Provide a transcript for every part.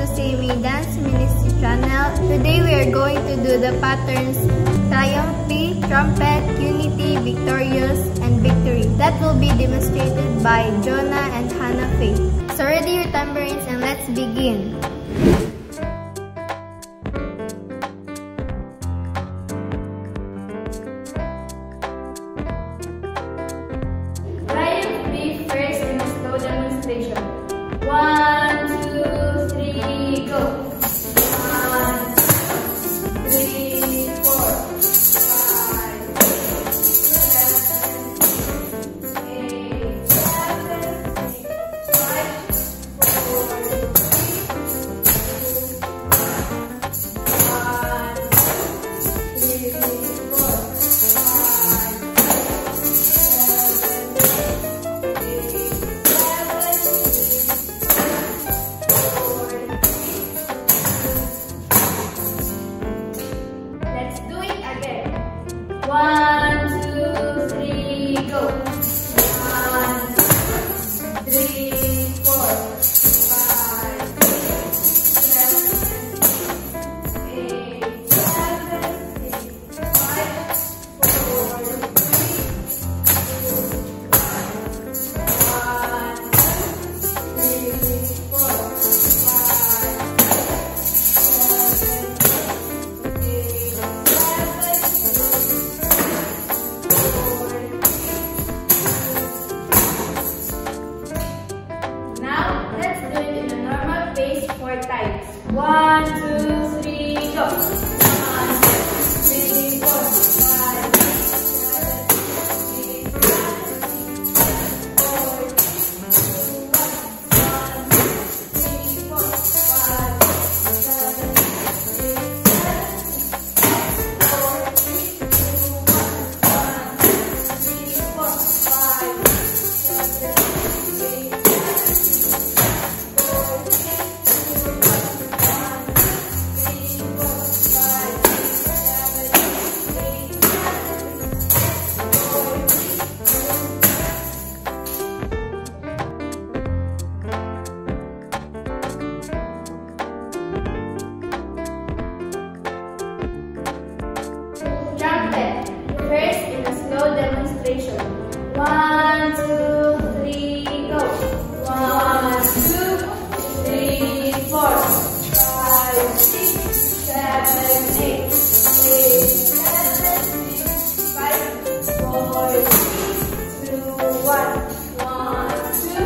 to Sammy Dance Ministry channel. Today we are going to do the patterns Triumph, Trumpet, Unity, Victorious, and Victory. That will be demonstrated by Jonah and Hannah Faye. So ready your tambourines and let's begin. Triumph be first in a slow demonstration. 1, 2, 3, go. 1, 3, 4, 5, 6, 7, 8, 7, 6, 5, 4, 3, 2, 1, 3, 4, 1, 2, 3, go. 1, 3, 4, 5, 6, 7, 8, 7, 6, 5, 4, 3, 2, 1, 3, 4, 4 times. 1, 2, 3, go. 1, 3, 4, 5, 6, 7, 8, 4, 2, 1, 3, 4, 5, 7, 8, 4, 3, 2, 1, 3, 4, 5, 7, 8, Trumpet, first in a slow demonstration. 1, 2, 3, go. 1, 2, 3, 4, 5, 6, 7, 8, 8, 7, 6, 5, 4, 3, 2, 1, 1, 2,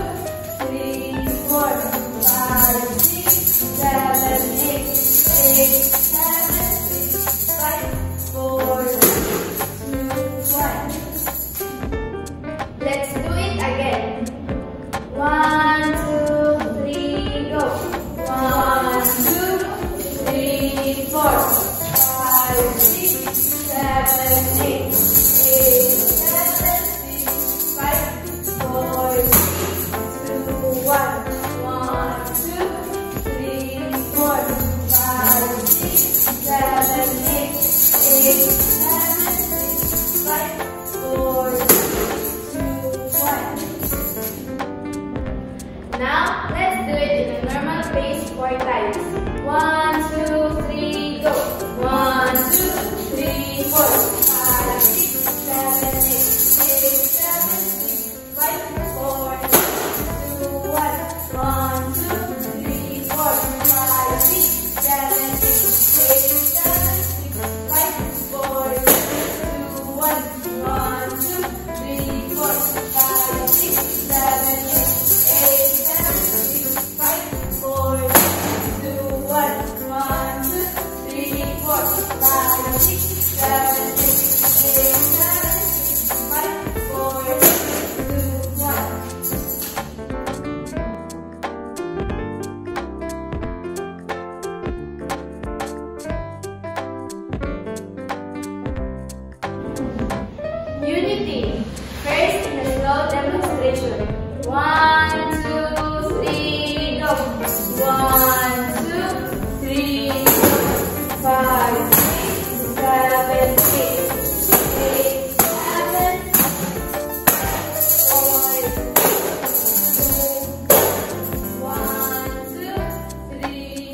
3, 4, 5, 6, 7, 8, 8, 7, 6, 5, 4, 3, 2, 1. Let's do it again. 1, 2, 3, go. 1, 2, 3, 4, 5, 6, 7, 8, 8, 7, 6, 5, 4, 3, 2, 1, 1, 2, 3, 4, 5, 6, 7, 8, 8, 7, 6, 5, 4, 3, 2, 1. Now, let's do it in a normal pace 4 times. 1, 2, 3, go. 1, 2, 3, 4, 5, 6, 7, 8, 8, 7, 6, 5, 4, 3, 2, 1. 1, 2, 3, 4, 5, 6, 7, 8, 8, 7, 6, 5, 4, 3, 2, 1. 1, 2, 3, 4, 5, 6, 7, 8, 8, 7, 6, 5, 4, 3, 2, 1. 1, 2, 3, 4, 5, 6, 7, 8, 8, 7, 6, 5, 4, 3, 2, 1. Unity, first in a slow demonstration. 1, 2, 3, go. 1, 2, 3, 4, 5, 6, 7, 8, 8, 7, 4, 2, 1, 2, 3,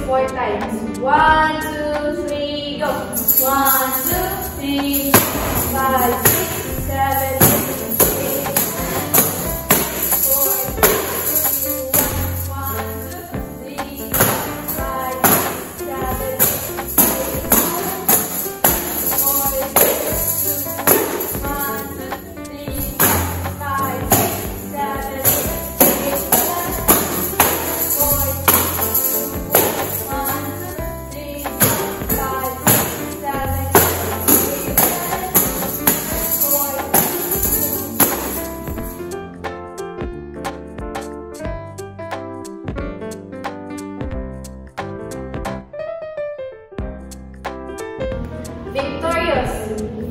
4 times. 1, 2, 3, go. 1, 2, 3, 5, 6, 7, 8, Victorious.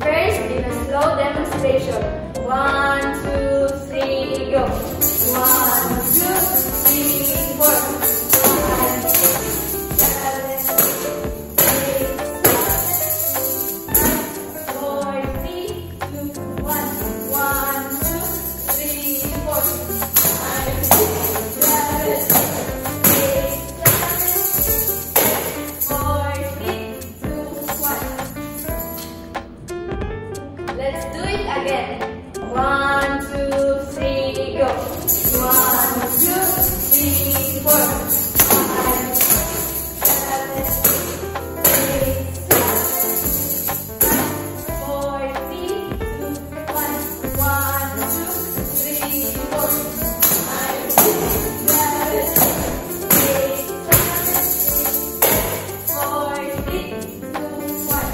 First in a slow demonstration. 1, 2, 3, go. 1, 2, 3, 4, 5, 6, 7, 8, 4, 3, 2, 1. 1, 2, 3, 4, 5, 6, 7, 8, 4, 3, 2, 1. Let's do it again. 1, 2, 3, go. 1, 2, 3, 4, 5, 7, 8, 4, 3, 2, 1. 1, 2, 3, 4, 5, 6, 7, 8, 4, 3, 2, 1.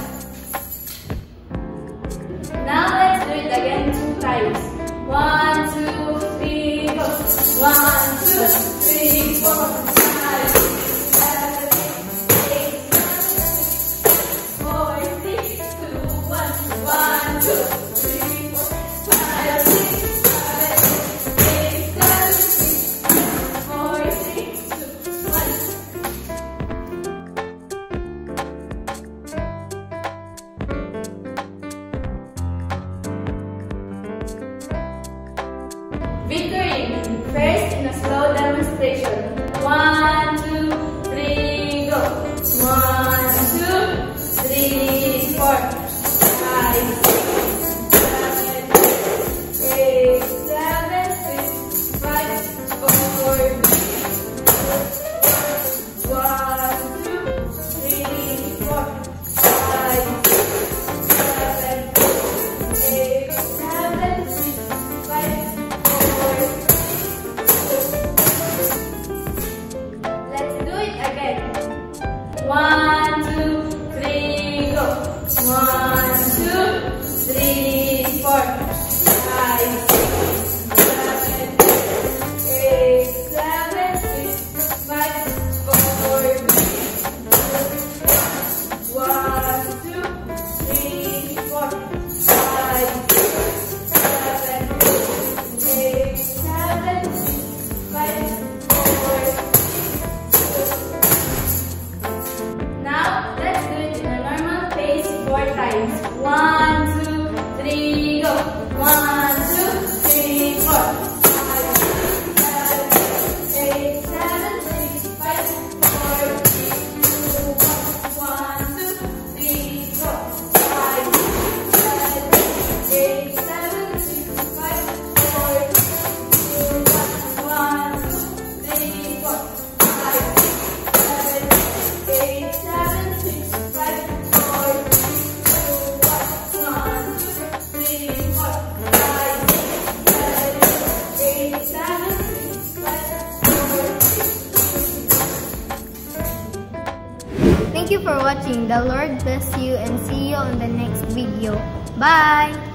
Now let's do it again 2 times. 1, 2, 3, go. 1, 2, 3, 4, 5, 6, 7, 8, 4, 3, 2, 1. 1, 2, 3, 4, 5, 6, 7, 8, 4, 3, 2, 1. Victory. First in a slow demonstration. 1, 2, 3, go. 1, 2, 3, 4, 5, 6, 7, 8, 7, 6, 5, 4, 1, 2, 3, 4, 5, 6, 7, 8, 7, 6, 5, 4. Let's do it again. 1, 2, 3, go. 1, 2, 3, 4, 5, 6, 7, 8, 7, 6, 5, 4. 1, 2, 3, 4, 5, 7, 8, 7, 6, 5, 4. Now let's do it in a normal pace 4 times. 1, 2, 3, go. 1, 2, 3, 4, 5, 6, 7, 8, 7, 6, 5, 4, 3, 2, 1. 1, 2, 3, 4, 5, 6, 7, 8, 7, 6, 5, 4, 2, 1. 1, 2, 3, 4, 5, 6, 7, 8, 7, 6, 5, 4, 3, 2, 1. 1, 2, 3, 4, 5, 6, 7, 8, 7, 6, 5, 4. Thank you for watching. The Lord bless you and see you on the next video. Bye!